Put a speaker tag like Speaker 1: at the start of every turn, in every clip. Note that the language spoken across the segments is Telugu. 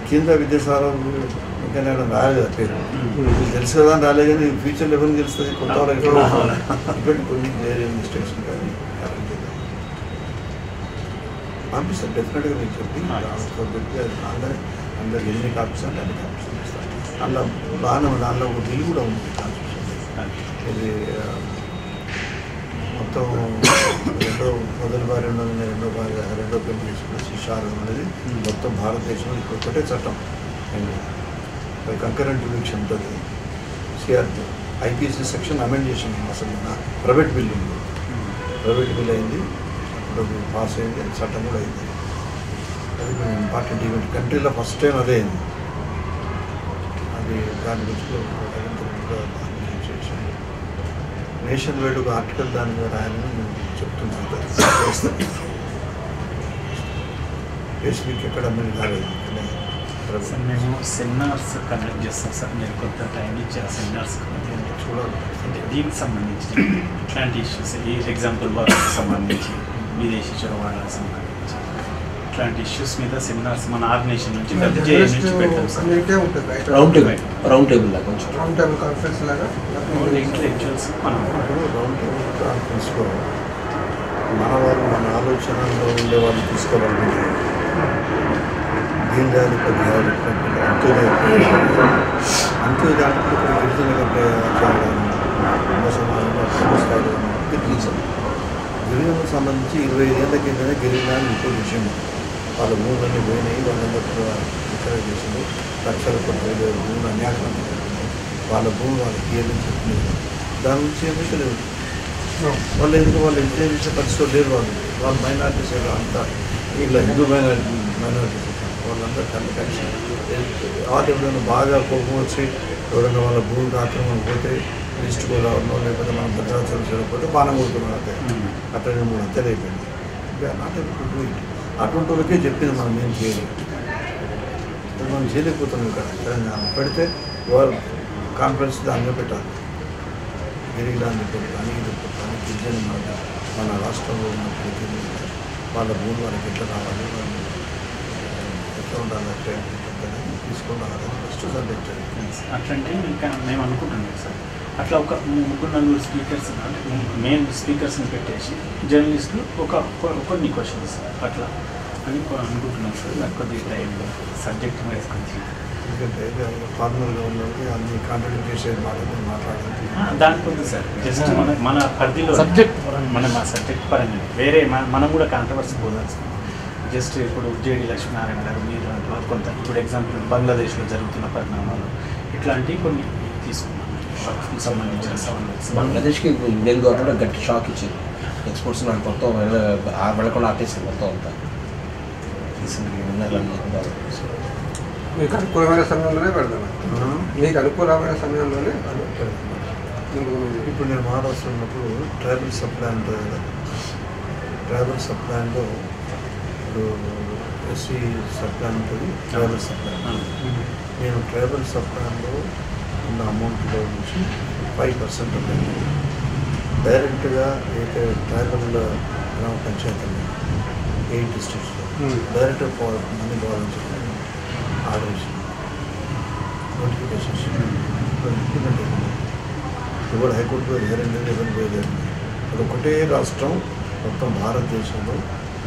Speaker 1: కేంద్ర విద్యాసారం ఇంకా నేను రాలేదు ఆ పేరు తెలుసు కదా అని రాలేదు కానీ ఫ్యూచర్ లెవెల్ తెలుస్తుంది కొత్త వాళ్ళకి ఇటువంటి కొన్ని మిస్టేక్స్ కానీ పంపిస్తాను డెఫినెట్గా మీకు చెప్పి పెట్టి అందరు ఎన్ని కాపీస్ అంటే అన్ని కాపీస్ ఇస్తాను అందులో బాగానే ఉంది దానిలో ఒక బిల్ కూడా ఉంది కాన్స్టిట్యూషన్ ఇది మొత్తం మొదటి భార్య ఉన్నది రెండో పెళ్లి చేసుకున్న శిశారం అనేది మొత్తం భారతదేశంలో ఇప్పుడు ఒకటే చట్టం కంకరెంట్ జ్యూరిడిక్షన్ ఉంటుంది సిఆర్పి ఐపీసీ సెక్షన్ అమెండ్ చేసింది అసలు ప్రైవేట్ బిల్ ఉంది ప్రైవేట్ బిల్ అయింది ఇప్పుడు పాస్ అయింది చట్టం కూడా అయింది అది ఇంపార్టెంట్ ఈవెంట్ కంట్రీలో ఫస్ట్ టైం అదే అయింది అది దాని గురించి నేషన్ వైడ్ ఒక ఆర్టికల్ దాని మీద రాయాలని నేను చెప్తున్నాను స్పెసిఫిక్ ఎక్కడ మీరు కాలేదు
Speaker 2: సార్ మేము సెమినార్స్ కండక్ట్ చేస్తాం సార్ మీరు కొంత టైం ఇచ్చారు సెమినార్స్
Speaker 1: చూడాలి
Speaker 2: అంటే దీనికి సంబంధించి ఇట్లాంటి ఇష్యూస్ ఈ ఎగ్జాంపుల్ వాళ్ళకి సంబంధించి విదేశీ చొరవాళ్ళకి సంబంధించి ఇట్లాంటి ఇష్యూస్ మీద సెమినార్స్ మన ఆర్గనైజేషన్ నుంచి పెడతాం సార్
Speaker 3: రౌండ్ టేబుల్ లాగా కొంచెం
Speaker 4: రౌండ్ టేబుల్ కాన్ఫరెన్స్ లాగా
Speaker 2: ఇంటలెక్చువల్స్ మనం
Speaker 1: రౌండ్ టేబుల్ కాన్ఫరెన్స్ మన వాళ్ళు మన ఆలోచనలో ఉండే వాళ్ళు తీసుకోవాలంటే దీని దాని పద్యాలు అంతే దాంట్లో ఇక్కడ గిరిజనులకు సంబంధించి 25 ఏళ్ళ కిందనే గిరిజనాలు ఇంకో విషయం వాళ్ళ భూములన్నీ పోయినాయి వాళ్ళందరూ ఇక్కడ చేసింది లక్షల కొద్ది భూములు అన్యాసం వాళ్ళ భూమి వాళ్ళకి ఏమని చెప్తున్నారు దాని నుంచి ఏమీ తెలియదు వాళ్ళు ఎందుకు వాళ్ళు ఎంజాయ్ చేసే పరిస్థితులు లేరు వాళ్ళు మైనారిటీస్ అంతా ఇలా హిందూ మైనారిటీస్ వాళ్ళందరూ కలిసి వాళ్ళు ఎవరైనా బాగా కోపం వచ్చి ఎవరైనా వాళ్ళ భూమికి ఆక్రమణ పోతే లిస్ట్ కూడా రావడం లేకపోతే మనం భద్రాచలం చేయకపోతే బాణం కొడుతున్నాం అంటే అట్లా 2-3 హత్యలు అయిపోయింది నాట్ అటువంటి వాళ్ళకే చెప్పింది మనం ఏం చేయలేదు మనం చేయలేకపోతున్నాం ఇక్కడ తెలంగాణ పెడితే వాళ్ళు కాన్ఫరెన్స్ దానిలో పెట్టాలి గిరిజనాన్ని పెట్టాలి ఇది పెట్టాలి గిరిజన మన రాష్ట్రంలో ఉన్న వాళ్ళ భూమి వాళ్ళకి ఎట్లా రావాలి వాళ్ళు ఎట్లా ఉండాలంటే తీసుకొని రావాలి ఫస్ట్ సబ్జెక్ట్
Speaker 2: అట్లంటే ఇంకా మేము అనుకుంటున్నాం సార్ అట్లా ఒక 3-4 స్పీకర్స్ అంటే మెయిన్ స్పీకర్స్ని పెట్టేసి జర్నలిస్టులు కొన్ని క్వశ్చన్స్ అట్లా అని అనుకుంటున్నాం సార్ నాకు కొద్దిగా టైంలో సబ్జెక్ట్ వైజ్ కొంచెం
Speaker 1: ఎందుకంటే ఫార్మల్గా ఉన్నది అన్ని కాంట్రిబ్యూట్ చేసే మాట్లాడాలి
Speaker 2: దానికి ఉంది సార్ జస్ట్ మన పరిధిలో సబ్జెక్ట్ మన సబ్జెక్ట్ పరంగా వేరే మనం కూడా కాంట్రవర్సీ పోదాం సార్ జస్ట్ ఇప్పుడు జేడి లక్ష్మీనారాయణ గారు మీరు కొంత ఇప్పుడు ఎగ్జాంపుల్ బంగ్లాదేశ్లో జరుగుతున్న పరిణామాలు ఇట్లాంటివి కొన్ని తీసుకున్నాం సంబంధించిన సవాళ్ళు
Speaker 3: బంగ్లాదేశ్కి ఇండియన్ గవర్నమెంట్ గట్టి షాక్ ఇచ్చింది ఎక్స్పోర్ట్స్ నాకు మొత్తం వెళ్ళకుండా ఆపేసింది మొత్తం అంతా
Speaker 4: మీకు అనుకూలమైన సమయంలోనే పెడతాను మీకు అనుకూలమైన సమయంలోనే
Speaker 1: ఇప్పుడు నేను మహారాష్ట్ర ఉన్నప్పుడు ట్రైబల్ సప్లై ఉంటుంది కదా ట్రైబల్ సప్లైలో ఇప్పుడు ఎస్సీ సప్లై ఉంటుంది ట్రైబల్ సప్లై నేను ట్రైబల్ సప్లైలో ఉన్న అమౌంట్లో నుంచి 5% ఉంటుంది డైరెక్ట్గా అయితే ట్రైబల్ గ్రామ పంచాయతీలు 8 డిస్ట్రిక్ట్స్లో డైరెక్ట్గా మనీ పోవాలని చెప్పి ఆర్డర్ ఇచ్చింది నోటిఫికేషన్స్ ఇంప్లిమెంట్ అయింది ఇప్పుడు హైకోర్టు పోయి ధైర్యండి ఎవరిని పోయేది అది ఒకటే రాష్ట్రం మొత్తం భారతదేశంలో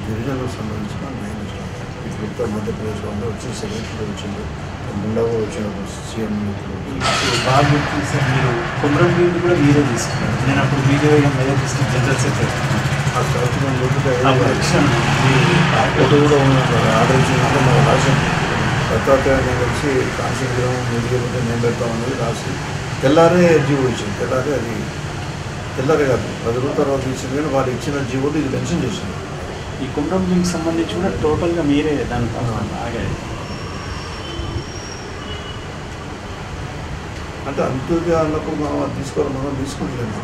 Speaker 1: గిరిజనులకు సంబంధించిన న్యాయం ఇష్టం ఇప్పుడు ఉత్తర మధ్యప్రదేశ్లో వచ్చి సెక్రటరీలో వచ్చింది ముండగా వచ్చినప్పుడు సీఎం
Speaker 2: బాగా గుర్తు సార్ మీరు కొమరంభీం కూడా మీరే తీసుకున్నారు నేను అప్పుడు మీరే మెదక్ డిస్ట్రిక్ట్ జనరల్ సెక్రటరీ
Speaker 1: ఆ సంవత్సరం ఫోటో కూడా ఉన్నది ఆర్డర్ ఇచ్చినప్పుడు మనం రాసాం దత్తాత్రేయ కలిసి కాశీగ్రహం మెడికల్ నేను పెడతామన్నది రాసి తెల్లారే జీవో ఇచ్చింది తెల్లారే అది తెల్లారే కాదు 10 రోజుల తర్వాత ఇచ్చింది కానీ వాళ్ళు ఇచ్చిన జీవోలు ఇది మెన్షన్ చేసింది
Speaker 2: ఈ కొమరంభీంకి సంబంధించి కూడా టోటల్గా మీరే దాని బాగా
Speaker 1: అంటే అంతగా అన్నప్పుడు మనం అది తీసుకోవాలి మనం తీసుకుంటలేము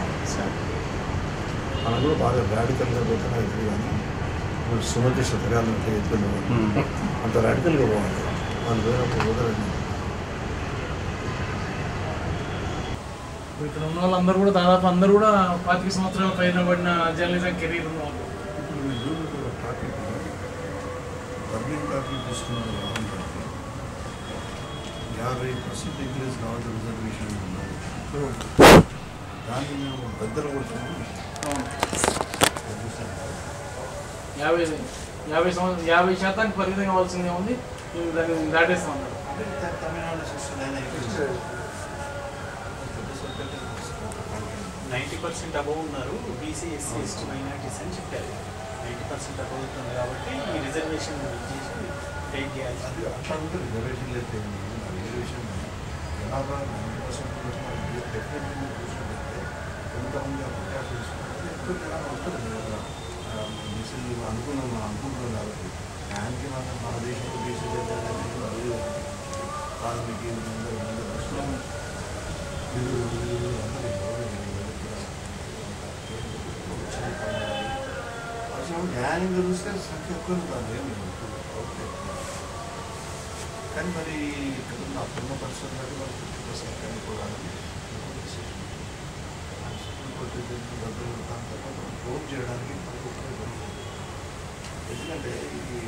Speaker 1: మనం కూడా బాగా రాడికల్గా పోతున్నా ఇప్పుడు కానీ ఇప్పుడు సుమతి శతకాలను అట్లా ఎత్తుకున్నాం అంత రాడికల్గా పోవాలి వాళ్ళు పోయినప్పుడు కుదరండి
Speaker 5: ఇక్కడ ఉన్న వాళ్ళందరూ కూడా దాదాపు అందరూ కూడా 25 సంవత్సరాల పైన పడిన జర్నలిజం కెరీర్ ఉన్న వాళ్ళు
Speaker 1: పబ్లిక్ టాపిక్ తీసుకున్నారు బాగుంటుంది 50% ఇంక్రీజ్ కావాలి రిజర్వేషన్ ఉన్నది. దాన్ని మేము పెద్దలు కొడుతున్నాము.
Speaker 5: 50% పరిమితం కావాల్సిందే ఉంది. దాన్ని దాటేస్తా ఉన్నారు.
Speaker 1: తమిళనాడు
Speaker 2: 90% అబౌవ్ ఉన్నారు. బీసీ ఎస్సీ ఎస్టీ మైనారిటీస్ అని చెప్పారు. 90% అబౌవ్ అవుతుంది కాబట్టి ఈ రిజర్వేషన్ చేసి టేక్ చేయాలి.
Speaker 1: అది అట్లా ఉంటే రిజర్వేషన్ లేదు. రిజర్వేషన్ జనాభా 90% డెఫినెట్లీ చూసుకుంటే కొంతమంది అవకాశం తీసుకుంటే ఎక్కువ జనాభా వస్తుంది కదా. బీసీలు అనుకుంటున్నాం కాబట్టి దానికి మన దేశంలో బీసీలు వాల్మీకి ముస్లిం అసలు న్యాయం తెలిస్తే సంఖ్య ఎక్కువ ఉంటుంది. కానీ మరి ఇక్కడ అప్పుడున్న పరిస్థితులు బట్టి వాళ్ళు 50% అనుకోవాలని డబ్బులు దాంతో ప్రోవ్ చేయడానికి మనకు ఉపయోగపడుతుంది. ఎందుకంటే ఈ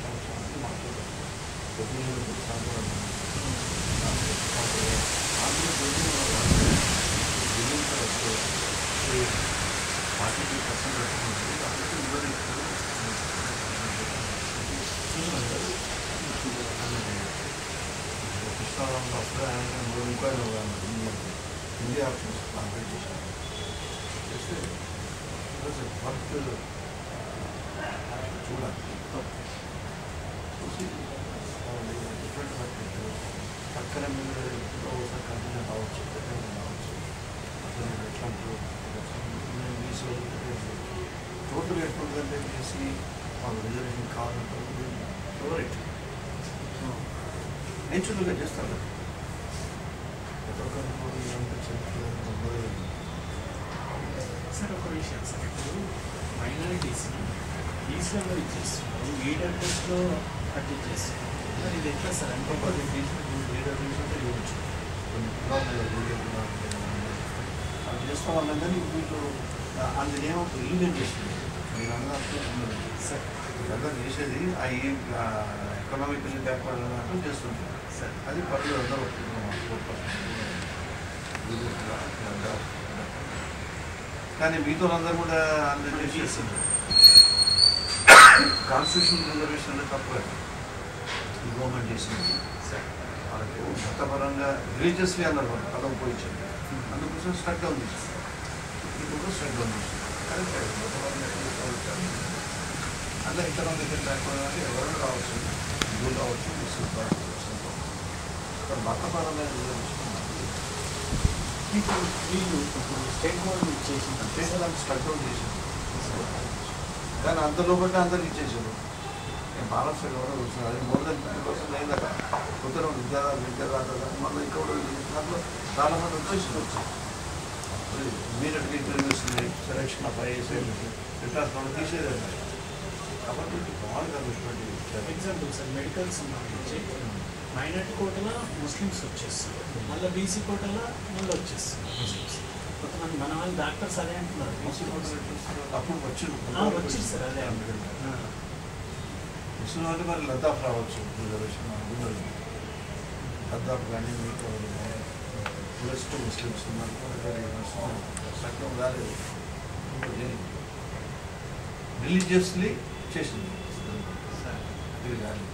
Speaker 1: సంవత్సరానికి మాట్లాడాలి కృష్ణారావు అప్పుడు ఆయన 3 రూపాయలు ఇండియా ఆప్షన్స్ కాంప్లీట్ చేశారు. చేస్తే వర్క్ చూడాలి. చూసి డిఫరెంట్ వర్క్ పక్కన మీరు ఒకసారి కంటిన్యూ కావచ్చు, కావచ్చు అట్లా ఎట్లా టోటల్ ఎట్లుంటుందంటే చేసి మాకు రిజర్వేషన్ కావాలంటే ఫేవరెట్ నేచురల్గా చేస్తారు. ప్రతి ఒక్కరు
Speaker 2: సార్ ఒక విషయం సార్, ఇప్పుడు మైనారిటీస్ని ఈస్ట్లో ఇచ్చేస్తున్నారు, లీడర్ టెస్ట్లో అడ్జస్ట్ చేస్తున్నారు. మరి ఇది ఎట్లా సార్ అంటే
Speaker 1: లీడర్ అంటే ఇవ్వచ్చు అది చేస్తాం అన్నా కానీ వీళ్ళు అందులో రీజన్ చేస్తుంది. మీరు అన్నట్టు
Speaker 2: సార్
Speaker 1: ఇదంతా చేసేది ఎకనామికల్ బ్యాక్వర్డ్ అన్నట్టు చేస్తుంది సార్. అది పర్లేదు అందరూ కానీ మీతో అందరూ కూడా అందరూ చేస్తుంది. కాన్స్టిట్యూషన్ రిజర్వేషన్ అనేది తప్ప ఈ గవర్నమెంట్ చేసింది సార్. వాళ్ళకి మతపరంగా రిలీజియస్లీ అన్నారు వాళ్ళు పదం పోయించారు. అందుకోసం స్ట్రక్ డౌన్ చేసింది. ఇప్పుడు స్ట్రక్ డౌన్ చేసింది. కానీ మతపరంగా అలా ఎకనామికల్ బ్యాక్వర్డ్ అంటే ఎవరైనా రావచ్చు, హిందువులు కావచ్చు, ముస్లిం కావచ్చు. మతపరమైన రిజర్వేషన్
Speaker 2: వీళ్ళు స్టేట్ గవర్నమెంట్ చేసింది
Speaker 1: అంటే దాన్ని స్ట్రక్ డౌన్ చేసింది. కానీ అంతలో బట్టి అందరికి ఇచ్చేసారు. నేను మహారాష్ట్ర గవర్నర్ వచ్చిన అది మోర్ దెన్ 50% అయిందట. కొత్త విద్యార్థులు మళ్ళీ ఇక్కడ దాంట్లో చాలా మంది వచ్చేసి ఇమీడియట్గా ఇంటర్వ్యూస్ ఉన్నాయి, సెలక్షన్ ఆఫ్ ఐఏఎస్ రిటార్స్ మనం తీసేది. కాబట్టి మామూలుగా
Speaker 2: ఎగ్జాంపుల్ సార్ మెడికల్ సంబంధించి మైనార్టీ కోటలో ముస్లిమ్స్ వచ్చేస్తారు, మళ్ళీ బీసీ కోటలో మళ్ళీ వచ్చేస్తారు ముస్లిమ్స్. కొంతమంది మన వాళ్ళు డాక్టర్స్ అదే అంటున్నారు.
Speaker 1: అప్పుడు
Speaker 2: వచ్చింది సార్ అదే
Speaker 1: ముస్లిం అంటే మరి లద్దాఖ్ రావచ్చు రిజర్వేషన్ ఉండదు. లద్దాఖ్ కానీ మీకు ప్లస్ 2 ముస్లిమ్స్ ఉన్నారు చట్టం రాలేదు. రిలీజియస్లీ చేసింది అది రాలేదు.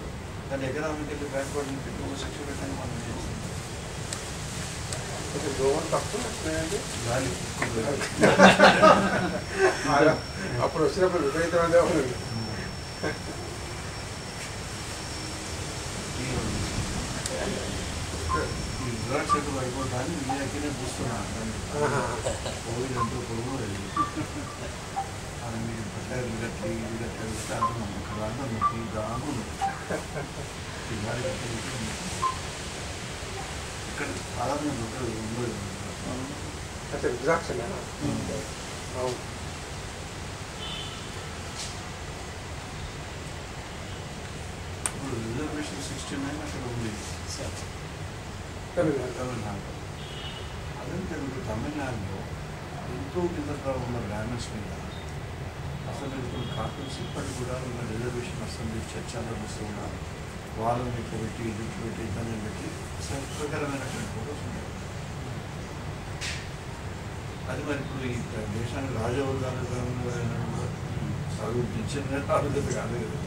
Speaker 1: కానీ ఎకనామికల్లీ బ్యాక్వర్డ్ ఎక్కువ శిక్ష పెట్టాలని మనం చేస్తుంది.
Speaker 4: అప్పుడు వచ్చినప్పుడు విపరీతమైన ఉంది.
Speaker 1: ఈ విరాట్ చెట్లు అయిపోతాన్ని నేనెక్కడే చూస్తున్నాను. కోవిడ్ ఎంతో పొడుగు మీరు పెట్టారు విరట్లు ఇది కట్టారు అర్థం ఇక్కడ అర్థం ఈ దాగులు ఈ గాలి కట్టి ఇక్కడ సాధారణ ఉండదు.
Speaker 4: అంటే గుజరాత్ అవును.
Speaker 1: ఇప్పుడు రిజర్వేషన్ 69 అక్కడ ఉంది సార్ తమిళనాడు. అదే తెలుగు తమిళనాడులో ఎంతో కిందగా ఉన్న బ్రాహ్మణ్స్ మీద అసలు ఇప్పుడు కార్టూన్స్ ఇప్పటికి కూడా ఉన్న రిజర్వేషన్ అసెంబ్లీ చర్చలో చూస్తూ ఉన్నారు. వాళ్ళని ఇట్లా పెట్టి ఇటు పెట్టి ఇతన్ని పెట్టి సంస్కృతకరమైనటువంటి ఫోటోస్ ఉన్నాయి. అది మరి ఇప్పుడు ఈ దేశానికి రాజవర్గాలు చదివించిన ఆలోచన కాదు కదా.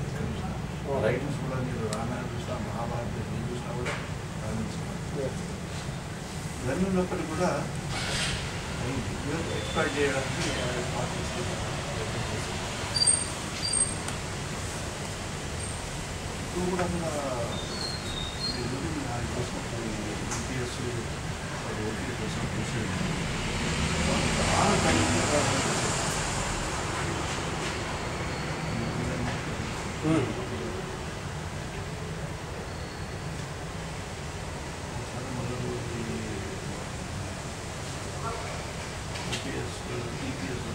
Speaker 1: రైటింగ్స్ కూడా మీరు రామాయణం చూసినా మహాభారతం ఏం చూసినా కూడా గమనించుకున్నారు. ఇవన్నీ ఉన్నప్పటికీ కూడా ఎక్స్పైర్ చేయడానికి ఇప్పుడు కూడా మన యూపీఎస్ ఓటీ కోసం చూసి చాలా చాలా మొదలు యూపీఎస్ టీపీఎస్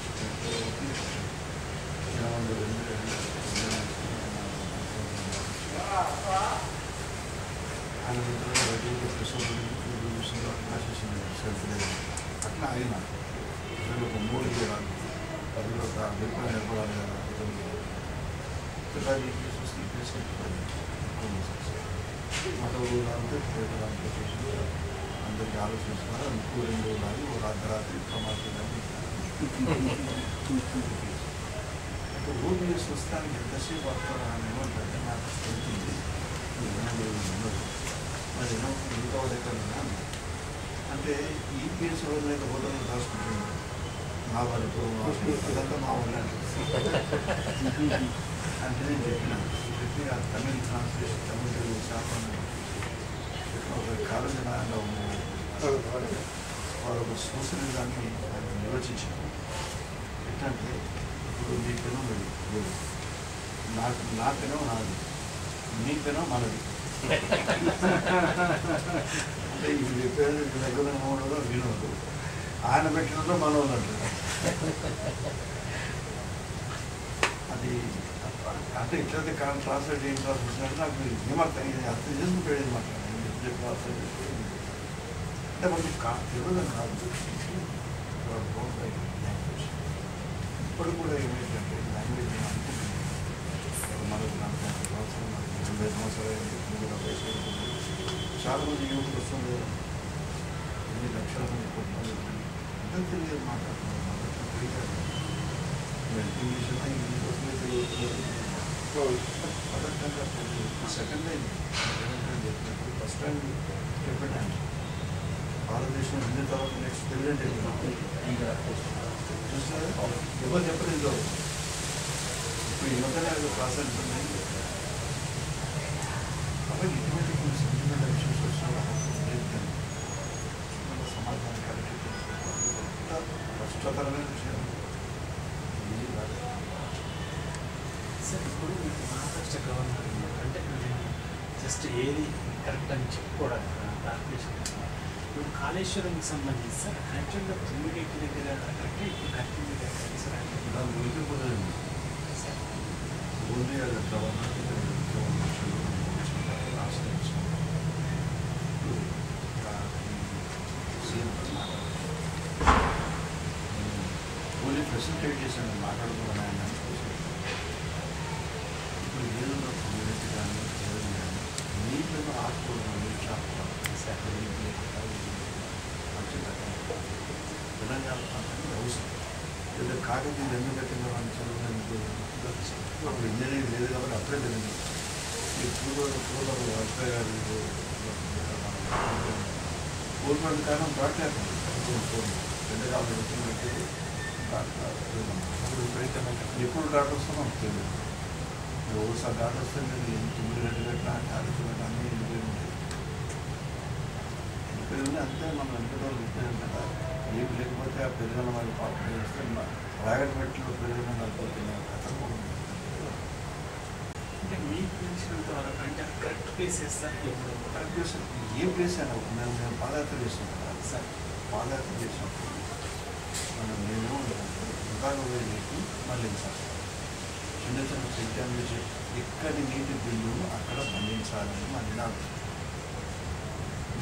Speaker 1: అట్లా అయినా ప్రజలు ఒక మూడు చేయాలి, ప్రజలు ఒక అభిప్రాయం ఏర్పడాలి కదా. సిపిఎస్ మత ఊళ్ళంటే చేసి అందరికీ ఆలోచిస్తున్నారు. ఇంకో 2 రోజులు ఓ రాత్రి ప్రమాదాన్ని అంటే ఓబీఎస్ వస్తానికి ఎంతసేపు వస్తారా అని ఏమంటే నాకు తెలిసింది ఉండదు. మరి ఇంకా ఎక్కడ అంటే ఈపీఎస్ రోజులైతే హోటల్లో రాసుకుంటున్నాను మా వాళ్ళు అదంతా మా వాళ్ళు అంటే నేను చెప్పి ఆ తమిళ ట్రాన్స్లేషన్ తమిళ తెలుగు శాతం ఒక కాలేజీ వాళ్ళు ఒక సోషలిజాన్ని నిర్వచించారు. ఎట్లంటే ఇప్పుడు మీ పెనం లేదు, నా పెనం నాది, మీ పెనం మనది. అంటే ఇది చెప్పేది దగ్గర ఉన్నవాడు వినోదు, ఆయన పెట్టినతో మనోళ్ళు అంటారు. అది అంటే ఇట్లయితే ట్రాన్స్లేట్ ఏం ట్రాన్స్లేషన్ నాకు ఏమర్థం ఇది అర్థం చేసుకుంటాడు మాట్లాడాలి ట్రాన్స్లేట్ అంటే మనకి తెలియదు కాదు. లాంగ్వేజ్ ఇప్పుడు కూడా ఏమైందంటే లాంగ్వేజ్ నేను అనుకుంటున్నాను మనకు నాకు అవసరం 20 సంవత్సరాలు చాలా మంది యువకులు వస్తుంది, ఎన్ని లక్షల మంది కొట్టాలి అంటే తెలియదు మాట్లాడుతున్నారు. ఇంగ్లీష్ వస్తుంది తెలుగు సెకండ్ టైం చెప్పినప్పుడు ఫస్ట్ టైం చెప్పాను భారతదేశం హిందీ తర్వాత నెక్స్ట్ తెలుగు ఎవరు చెప్పలేదు. ఇప్పుడు ఈ మధ్యనే ప్రాసెస్ ఉన్నాయి కాబట్టి ఇటువంటి కొన్ని సెంటిమెంటల్ ఇష్యూస్ వచ్చినా సమాజానికి కరెక్ట్ కష్టతరమైన విషయం.
Speaker 2: సార్ ఇప్పుడు మీకు మహారాష్ట్ర గవర్నమెంట్ అంటే జస్ట్ ఏది కరెక్ట్ అని చెప్పుకోవడానికి ఇప్పుడు కాళేశ్వరంకి సంబంధించి సార్ యాక్చువల్గా తుమ్మిడేటి దగ్గర కరెక్టే, ఇప్పుడు కరెక్ట్
Speaker 1: దాని గురించి పోతుంది
Speaker 2: సార్
Speaker 1: ఓన్లీ అది ఓన్లీ ఫెసిలిటేట్ చేశాను మాట్లాడుతున్నాను ఆయన. ఇప్పుడు ఏదో కమ్యూనిటీ కానీ ఏదైనా కానీ నీళ్ళను ఆడుకోవడం తెలంగాణ ప్రాంతానికి అవసరం. లేదా కాకతీయులు ఎందుకు కట్టిన అని చదువుతానికి అప్పుడు ఇంజనీరింగ్ లేదు కాబట్టి అప్పుడే తెలియదు. ఈ పూర్వ వాజ్పేయి గారు గవర్నమెంట్ కారణం డాక్టర్ ఎంతకాలం పెట్టి ఎప్పుడు డాక్టర్ వస్తే మనకు తెలియదు. ఒకసారి డాక్టర్ వస్తే మీరు 9 గంటలు కట్టినా ఆలోచన అన్నీ ఇంటిలో ఉంటాయి. ఇంటిలో అంతే మనం ఎంతలో చెప్పాను కదా, ఏమి లేకపోతే ఆ పెరుగుదల వాళ్ళు పాపం చేస్తే రాగడమెట్లో పెరుగుదల నడిపోతున్నాయి.
Speaker 2: అంటే మీకు తెలిసినంత వరకు అంటే కరెక్ట్ ప్లేస్ చేస్తారు. ఇప్పుడు
Speaker 1: కరెక్ట్ ప్లేస్ ఏ ప్లేస్ అయినా మేము పాదయాత్ర చేస్తాం కదా సార్. పాదయాత్ర చేసినప్పుడు నేను విభాగం వేసి మళ్ళీ సార్ చిన్న చిన్న సెంటర్ నుంచి ఎక్కడి నీటి బిల్లును అక్కడ పండించాలని మా నినాదం.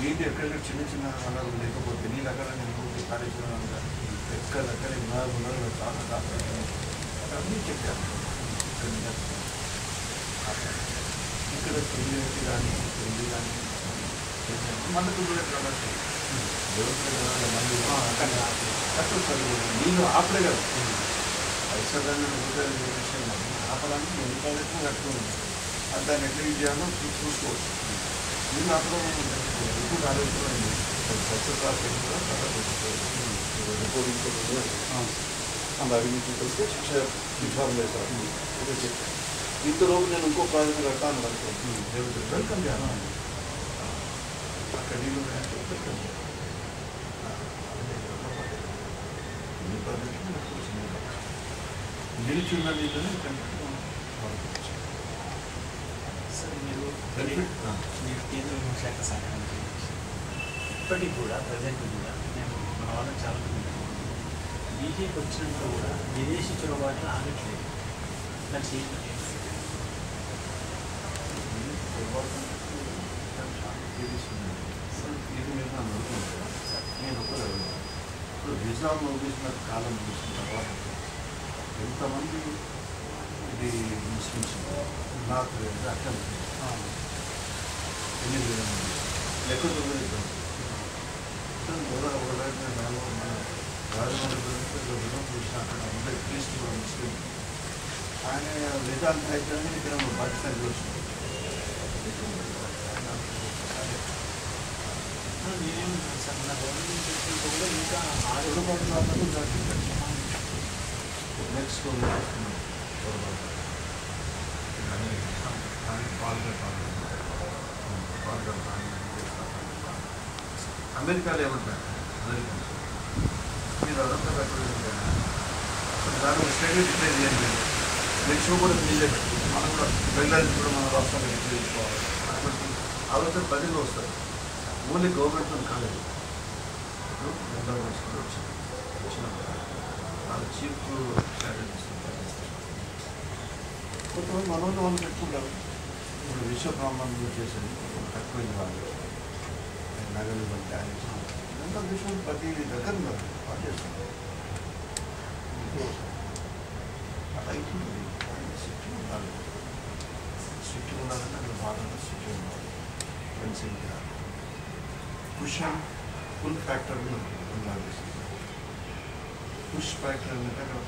Speaker 1: నీటి ఎక్కడెక్కడ చిన్న చిన్న వనరులు లేకపోతే నీళ్ళు అక్కడ నేను కాళేశ్వరం ఎక్కడెక్కడ వనరులు చాలా కాపాడు అన్నీ చెప్పాను. ఇక్కడ ఇక్కడ క్రిమినేట్ కానీ పెళ్లి కానీ మళ్ళీ క్రిమినేట్ కాబట్టి నీళ్ళు ఆపలే కదా పరిసరాన్ని ఆపడానికి ఎన్ని ప్రాజెక్టులు కట్టుకున్నాను అది దాన్ని ఎట్లా యూజ్ చేయాలో చూసుకోవచ్చు నీళ్ళు ఆపడం ఎక్కువ ఆలోచించండి అండ్ అవినీతి శిక్ష ఇన్ఫార్మ్ చేస్తాను ఇంతలోపు నేను ఇంకో ప్రాజెక్ట్ కడతాను అనుకోండి వెల్కమ్ చేయాలి అక్కడ నీళ్ళు వెల్కమ్ చేయాలి నిలిచిన నీళ్ళని
Speaker 2: సార్ మీరు కేంద్ర హోంశాఖ సహాయం ఇప్పటికి కూడా ప్రజెంట్ కూడా నేను మన వాళ్ళకి చాలా బీజేపీ వచ్చినప్పుడు కూడా విదేశీ చొరబాట్లు ఆగట్లేదు దాన్ని చేయట్లేదు
Speaker 1: నేను ఇప్పుడు వీసా ముగిసిన కాలం ముగిసిన తర్వాత ఎంతమంది ఇది ముస్లిమ్స్ నాకు అక్కడ ఎన్ని లెక్క చూడలేదు మన రాజమండ్రి విధం చూసిన అక్కడ అందరి క్రీస్తు ముస్లిం ఆయన వేదాంత అయితే ఇక్కడ పాకిస్తాన్ వచ్చింది
Speaker 2: సార్ మన గవర్నమెంట్ కూడా ఇంకా ఆరు
Speaker 1: నెక్స్ట్ అమెరికాలో ఏమంటారు అమెరికా మీరు అదంతా పెట్టలేదు దాని స్టేట్ డిక్లేర్ చేయండి నెక్స్ట్ కూడా మీరే మనం కూడా బెంగాల్ కూడా మన రాష్ట్రాన్ని డిక్లేర్ చేసుకోవాలి కాబట్టి ఆలోచన ప్రజలు వస్తారు ఓన్లీ గవర్నమెంట్ కాలేదు బెంగాల్ వచ్చింది వచ్చినప్పుడు వాళ్ళ చీఫ్ స్ట్రాటజీస్ కొంతమంది మనోళ్ళు వాళ్ళు పెట్టుకుంటారు ఇప్పుడు విశ్వ బ్రాహ్మణులు చేసేది తక్కువైంది వాళ్ళు నగలు బట్టి ఇదంతా విషయం ప్రతి దగ్గర ఉన్నారు వాళ్ళు చేస్తున్నారు అలా అవుతుంది సిటీ ఉండాలి సిటీ ఉండాలంటే అక్కడ బాగా సిటీ ఉండాలి ఫెన్సింగ్ కుషన్ ఫుల్ ఫ్యాక్టర్ ఉండాలి పుష్ ఫ్యాక్టర్ అంటే అక్కడ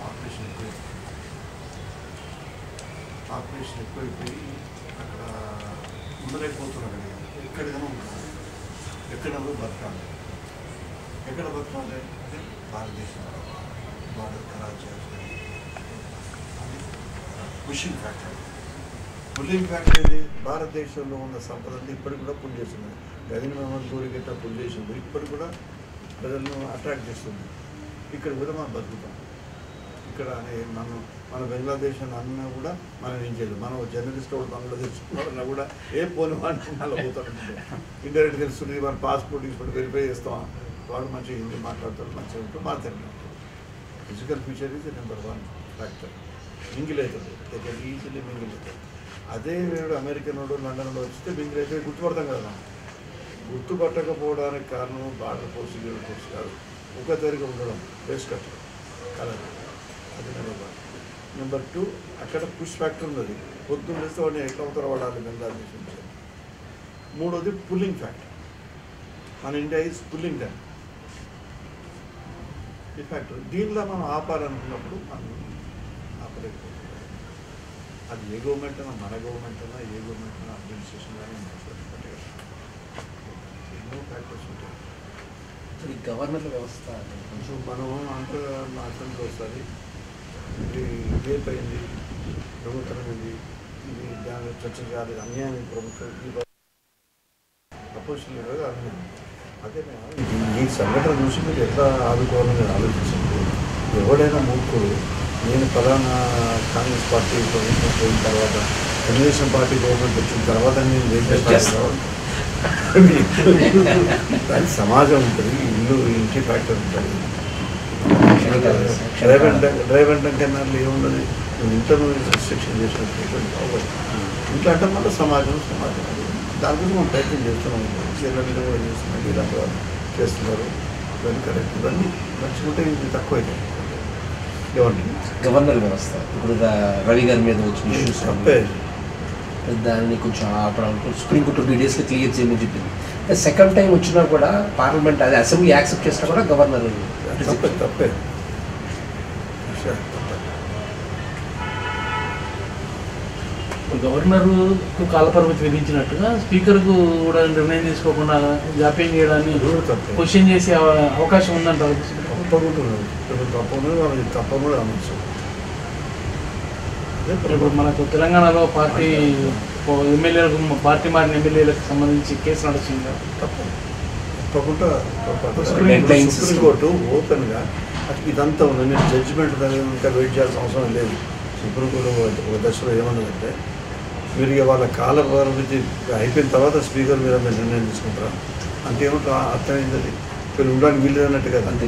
Speaker 1: పాపులేషన్ ఎక్కువైపోయి అక్కడ ఉండలేకపోతున్నారు ఎక్కడికైనా ఉంటారు ఎక్కడెప్పుడు బతకాలి ఎక్కడ బతకాలి అంటే భారతదేశం భారత రాజ్యాలు పుషింగ్ ఫ్యాక్టర్ పుల్లింగ్ ఫ్యాక్టర్ ఏది భారతదేశంలో ఉన్న సంపదలు ఇప్పటికి కూడా పుల్ చేస్తుంది గదిని మహమ్మద్ గోరి గట్ట పుల్ చేసింది ఇప్పటికి కూడా ప్రజలను అట్రాక్ట్ చేస్తుంది ఇక్కడ కూడా మనం బతుకుతాం ఇక్కడ అనే మన బంగ్లాదేశ్ అని అన్నా కూడా మనం ఏం చేయలేదు మనం జర్నలిస్ట్ కూడా బంగ్లాదేశ్ అన్నా కూడా ఏ పోని వాడిని అలా పోతాడు ఇండైరెక్ట్ తెలుస్తుంది మన పాస్పోర్ట్ ఇప్పుడు వెరిఫై చేస్తాం వాడు మంచిగా హిందీ మాట్లాడతారు మంచిగా ఉంటూ మాట్లాడినాం physical feature is number 1 factor mingle అవుతుంది దగ్గర ఈజీలీ మింగిల్ అవుతుంది అదే వేడు అమెరికన్ వాడు లండన్లో వస్తే మింగిల్ అయితే గుర్తుపడతాం కదా గుర్తుపట్టకపోవడానికి కారణం బార్డర్ పోస్ట్ గిల్ పోస్ట్ కాదు ఒక తరిగా ఉండడం బేస్ కట్టడం కలర్ అది నెంబర్ 2 అక్కడ పుష్ ఫ్యాక్టర్ ఉన్నది పొద్దున్న వేస్తే వాడిని ఎట్లా అవుతారో వాడాలి బంగ్లాదేశ్ నుంచి మూడోది పుల్లింగ్ ఫ్యాక్టర్ మన ఇండియా ఈజ్ పుల్లింగ్ డ్యామ్ ఈ ఫ్యాక్టర్ దీనిలో మనం ఆపాలనుకున్నప్పుడు మనం ఆపలేకపోతున్నాం అది ఏ గవర్నమెంట్ అయినా మన గవర్నమెంట్ అయినా ఏ గవర్నమెంట్ అయినా అడ్మినిస్ట్రేషన్ కానీ ఎన్నో ఫ్యాక్టర్స్ ఉంటాయి
Speaker 3: ఈ గవర్నర్ వ్యవస్థ
Speaker 1: కొంచెం మనం అంతా నాశనంకి వస్తుంది ఇది రేపైంది ప్రభుత్వమైంది ఇది దాని చర్చ కాదు అన్యాయం ప్రభుత్వం అపోజిషన్ లీడర్ అన్యాయం అదే ఈ సంఘటన చూసి మీరు ఎట్లా ఆదుకోవాలని ఆలోచించండి ఎవడైనా మూర్ఖుడు నేను ఫలానా కాంగ్రెస్ పార్టీ ప్రభుత్వం పోయిన తర్వాత తెలుగుదేశం పార్టీ గవర్నమెంట్ వచ్చిన తర్వాత నేను ఏం చేస్తాను దాని సమాజం ఉంటుంది ఇల్లు ఇంటి ఫ్యాక్టర్ ఉంటుంది డ్రైవర్ కెనాల్లో ఏమున్నది నువ్వు ఇంటర్ రిస్ట్రిక్షన్ చేసినట్టు ఇంట్లో అంటే మళ్ళీ సమాజం దాని గురించి మనం ప్రయత్నం చేస్తున్నాం చీరలు కూడా చేస్తున్నాం ఇలాంటి చేస్తున్నారు ఇవన్నీ కరెక్ట్ ఇవన్నీ నచ్చుకుంటే ఇది తక్కువ అవుతాయి
Speaker 3: గవర్నర్ వ్యవస్థ ఇప్పుడు రవి గారి మీద వచ్చిన ఇష్యూస్
Speaker 1: తప్పే
Speaker 3: దాన్ని కొంచెం సుప్రీంకోర్టు 2 daysలో క్లియర్ చేయమని చెప్పింది. సెకండ్ టైం వచ్చినా కూడా పార్లమెంట్ అది అసెంబ్లీ యాక్సెప్ట్ చేసినా కూడా గవర్నర్
Speaker 1: తప్పే
Speaker 5: గవర్నరు కాలపరిమితి విధించినట్టుగా స్పీకర్కు కూడా నిర్ణయం తీసుకోకుండా జాప్యం చేయడాన్ని క్వశ్చన్ చేసే అవకాశం ఉందంటారు.
Speaker 1: తప్పకుండా అనొచ్చు.
Speaker 5: ఇప్పుడు మనకు తెలంగాణలో పార్టీ ఎమ్మెల్యేలకు పార్టీ మారిన ఎమ్మెల్యేలకు సంబంధించి కేసు నడుస్తుంది.
Speaker 1: తప్పకుండా సుప్రీంకోర్టు ఓపెన్గా ఇదంతా ఉంది. నేను జడ్జిమెంట్ దగ్గర ఇంకా వెయిట్ చేయాల్సిన అవసరం లేదు. సుప్రీంకోర్టు ఒక దశలో ఏమన్నదంటే మీరు ఇక వాళ్ళ కాల పరిమితి అయిపోయిన తర్వాత స్పీకర్ మీద మీరు నిర్ణయం తీసుకుంటారా అంతేమంటే అర్థమైంది. అది వీళ్ళు ఉండడానికి వీళ్ళు అన్నట్టు కదా. అంతే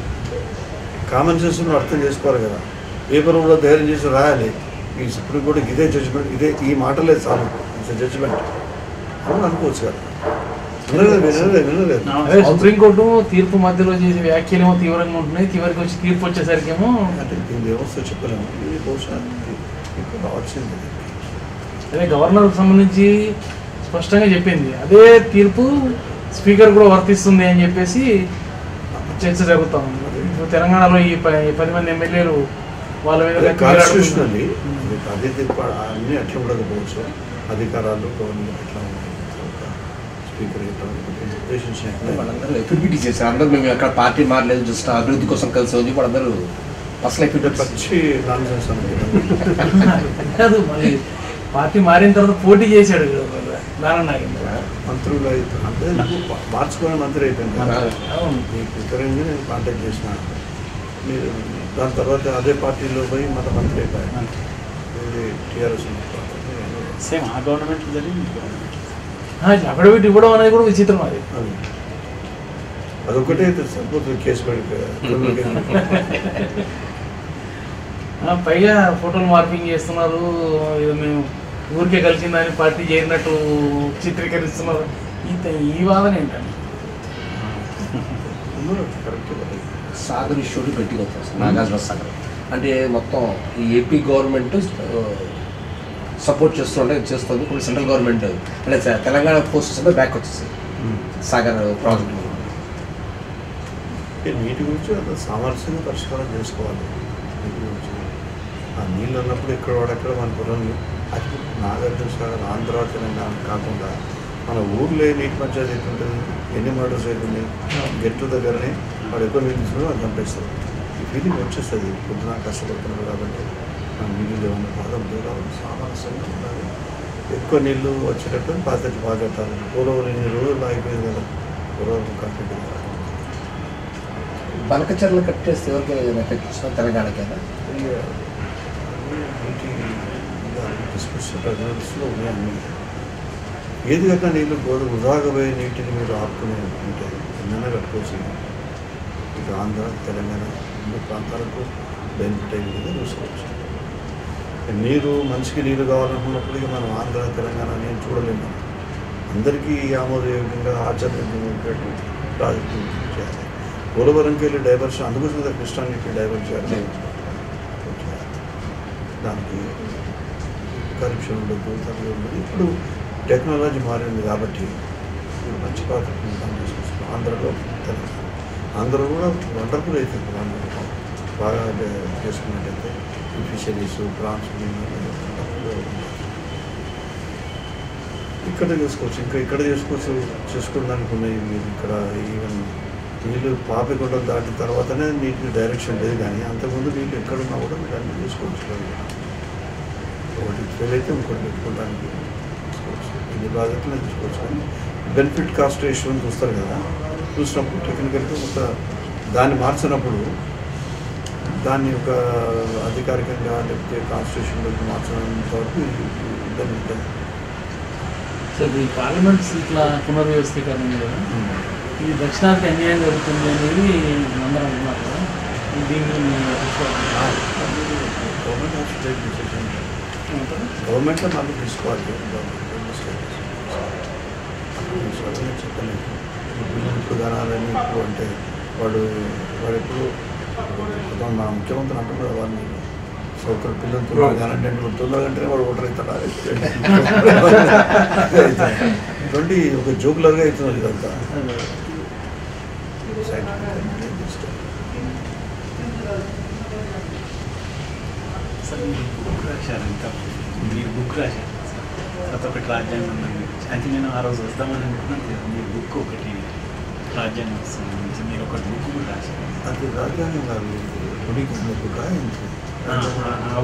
Speaker 1: కామన్ సెన్స్ అర్థం చేసుకోవాలి కదా. పేపర్ కూడా ధైర్యం చేసి రాయాలి. ఈ సుప్రీంకోర్టుకి ఇదే జడ్జిమెంట్, ఇదే ఈ మాటలే చాలు జడ్జిమెంట్ అని అనుకోవచ్చు కదా.
Speaker 5: సుప్రీంకోర్టు తీర్పు మధ్యలో చేసే వ్యాఖ్యలు ఏమో తీవ్రంగా ఉంటున్నాయి. చివరికి వచ్చి తీర్పు వచ్చేసరికేమో
Speaker 1: అంటే దీని వ్యవస్థ చెప్పలేము. ఇది బహుశా ఇప్పుడు రావాల్సింది.
Speaker 5: అదే గవర్నర్కి సంబంధించి స్పష్టంగా చెప్పింది. అదే తీర్పు స్పీకర్ కూడా వర్తిస్తుంది అని చెప్పేసి చర్చ జరుగుతూ ఉంది. ఇప్పుడు తెలంగాణలో ఈ 10 మంది ఎమ్మెల్యేలు వాళ్ళ మీద
Speaker 1: కాన్స్టిట్యూషనల్లీ అదే తీర్పు అన్నీ అట్లా ఉండకపోవచ్చు. అధికారాలు గవర్నమెంట్ ఎట్లా ఉన్నాయి, స్పీకర్
Speaker 3: వాళ్ళందరూ ఎఫిడవిటీ చేశారు. అందరూ మేము అక్కడ పార్టీ మారలేదు, జస్ట్ అభివృద్ధి కోసం కలిసి వచ్చి వాళ్ళందరూ అసలు
Speaker 1: పచ్చి నాన్సెన్స్
Speaker 5: కాదు. మరి పార్టీ మారిన తర్వాత పోటీ చేశాడు నారాయణ నాగేంద్ర.
Speaker 1: మంత్రులు అయితే అంటే మార్చుకునే మంత్రి అయిపోయింది. మీకు ఇతరంగా నేను కాంటాక్ట్ చేసిన మీరు దాని తర్వాత అదే పార్టీలో పోయి మన మంత్రి అయిపోయాయి. ఇది టీఆర్ఎస్
Speaker 2: సేమ్ ఆ గవర్నమెంట్ జరిగింది.
Speaker 5: అఫిడవిట్ ఇవ్వడం అనేది కూడా విచిత్రం. అది
Speaker 1: అదొకటే సరిపోతుంది. కేసు పడిపోయారు.
Speaker 5: పైగా ఫోటోలు మార్పింగ్ చేస్తున్నారు. ఇది మేము ఊరికే కలిసిందని పార్టీ చేరినట్టు చిత్రీకరిస్తున్నారు. ఈ వాదన ఏంటండి?
Speaker 3: సాగర్ ఇష్యూలు గట్టిగా వస్తుంది. నాగార్జున సాగర్ అంటే మొత్తం ఈ ఏపీ గవర్నమెంట్ సపోర్ట్ చేస్తుంది. ఇప్పుడు సెంట్రల్ గవర్నమెంట్ అంటే తెలంగాణ ఫోర్సెస్ అంతా బ్యాక్ వచ్చేసాయి సాగర్ ప్రాజెక్టు.
Speaker 1: నీటి గురించి అంత సామరస్యంగా పరిష్కారం చేసుకోవాలి. నీటి గురించి ఆ నీళ్ళు అన్నప్పుడు ఎక్కడ వాడెక్కడ మన పొలంలో అది నాగార్జున సాగర్ ఆంధ్ర తెలంగాణ కాకుండా మన ఊర్లో నీటి పంచాయతీ ఎట్లుంటుంది, ఎన్ని మోటార్స్ అవుతుంది, గెట్టు దగ్గరనే వాడు ఎక్కువ నీళ్ళు తీసుకుని అది చంపేస్తారు. ఈ ఫీలింగ్ వచ్చేస్తుంది. పొద్దున కష్టపడుతున్నారు కాబట్టి మన నీళ్ళు ఏమన్నా బాధం దూరాలు సామరస్యంగా ఉండాలి. ఎక్కువ నీళ్ళు వచ్చేటట్టు బాధ్యత బాగా కట్టాలి. పూర్వం 2 రోజులు ఆగిపోయింది కదా, పూర్వం కంప్లీట్ కదా.
Speaker 3: బలకచర్లు కట్టేస్తే ఎవరికి ఎఫెక్ట్ ఇస్తున్నా తెలంగాణకైనా
Speaker 1: నీటి ప్రజలు ఉన్నాయన్నీ ఏది కన్నా నీళ్ళు వృధాగా పోయే నీటిని మీరు ఆపుకునే ఉంటే ఎన్నైనా కట్టుకోవచ్చు. ఇటు ఆంధ్ర తెలంగాణ 2 ప్రాంతాలకు బెనిఫిట్ అయ్యే విధంగా చూసుకోవచ్చు. నీరు మనిషికి నీరు కావాలనుకున్నప్పుడు ఇక మనం ఆంధ్ర తెలంగాణ నేను చూడలేము. అందరికీ ఆమోదయోగ్యంగా ఆచరణకు ప్రాజెక్టు చేయాలి. పోలవరంకి వెళ్ళి డైవర్షన్ అందుకోసం కదా కృష్ణానికి డైవర్ట్ చేయాలి. దానికి కరప్షన్ ఉండదు, తల్లి ఉండదు. ఇప్పుడు టెక్నాలజీ మారింది కాబట్టి ఇప్పుడు మంచి ప్రాజెక్టు చేసుకొస్తున్నాం. ఆంధ్రలో తెలంగాణ ఆంధ్ర కూడా వండర్ఫుల్ అవుతుంది. ఆంధ్ర బాగా చేసుకున్నట్టయితే ఫిషరీస్ ప్రాన్స్ ఇక్కడ చేసుకోవచ్చు. ఇంకా ఇక్కడ చేసుకోవడానికి ఉన్నాయి. మీరు ఇక్కడ ఈవెన్ నీళ్ళు పాపికొండలు దాటిన తర్వాతనే నీటిని డైరెక్షన్ లేదు, కానీ అంతకుముందు నీళ్ళు ఎక్కడున్నా కూడా మీరు అన్నీ చేసుకోవచ్చు. ఒకటి ఫెయిల్ అయితే ఇంకోటి పెట్టుకోవడానికి తీసుకోవచ్చు. ఎన్ని ప్రాజెక్టులు తీసుకోవచ్చు. కానీ బెనిఫిట్ కాస్ట్ రేషియో చూస్తారు కదా, చూసినప్పుడు టెక్నికల్గా ఒక దాన్ని మార్చినప్పుడు దాన్ని ఒక అధికారికంగా లేకపోతే కాన్స్టిట్యూషన్లోకి మార్చడంత వరకు బెనిఫిట్.
Speaker 5: సో ఈ పార్లమెంట్ సీట్ల పునర్వ్యవస్థీకరణ కదా, ఇది దక్షిణాదికి అన్యాయం జరుగుతుంది అనేది అందరూ అంటున్నారు కదా. దీన్ని
Speaker 1: గవర్నమెంట్లో మళ్ళీ తీసుకోవాలి. చెప్పలేదు ఇప్పుడు ధనాలని ఇప్పుడు అంటే వాడు ఎప్పుడు మా ముఖ్యమంత్రి అంటున్నారు వాళ్ళని ఒకరు పిల్లలు తొందరగా అంటే తొందరగా అంటే వాడు ఓటర్ అవుతాడు ఇటువంటి ఒక జోకులర్గా అవుతున్నది ఇదంతా
Speaker 2: సార్ మీరు బుక్ రాశారు ఇంకా మీరు బుక్ రాశారు తర్వాత ఒకటి రాజ్యాంగం గురించి అయితే నేను ఆ రోజు వస్తామని అనుకున్నాను మీరు బుక్ ఒకటి రాజ్యాంగం సంబంధించి మీరు ఒకటి బుక్ కూడా రాశారు.
Speaker 1: అది రాజ్యాంగం కాదు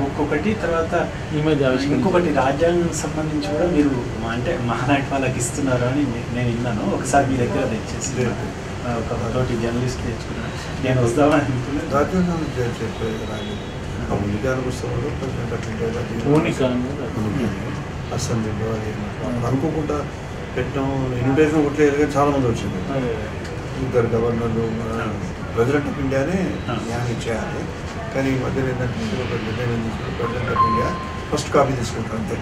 Speaker 2: ఒక్కొక్కటి తర్వాత
Speaker 5: ఈ మధ్య
Speaker 2: ఇంకొకటి రాజ్యాంగం సంబంధించి కూడా మీరు అంటే మహానాటి వాళ్ళకి ఇస్తున్నారు అని నేను విన్నాను. ఒకసారి మీ దగ్గర తెచ్చేసి ఒక తోటి జర్నలిస్ట్ తెచ్చుకున్నాను. నేను వస్తామని అనుకున్నాను.
Speaker 1: రాజ్యాంగం చెప్పేది ఉద్యాన పుస్తకంలో అసెంబ్లీలో అది అనుకోకుండా పెట్టడం ఇన్విటేషన్ కొట్టలేదు కానీ చాలా మంది వచ్చింది. ఇద్దరు గవర్నర్లు ప్రెసిడెంట్ ఆఫ్ ఇండియానే న్యాయం ఇచ్చేయాలి కానీ ఈ మధ్యలో ఏంటంటే ఒక నిర్ణయం తీసుకుని president of India first copy తీసుకుంటారు అంతే.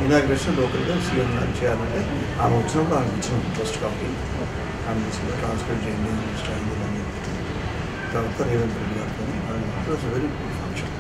Speaker 1: ఇనాగ్రేషన్ లోకల్గా సీఎం చేయాలంటే ఆమె వచ్చినప్పుడు ఆమె ఇచ్చినాం ఫస్ట్ కాపీ ఆమె తీసుకుని ట్రాన్స్లేట్ చేయండి స్టైల్ అని తర్వాత రేవంత్ రెడ్డి గారితో వెరీ గుడ్ ఫంక్షన్.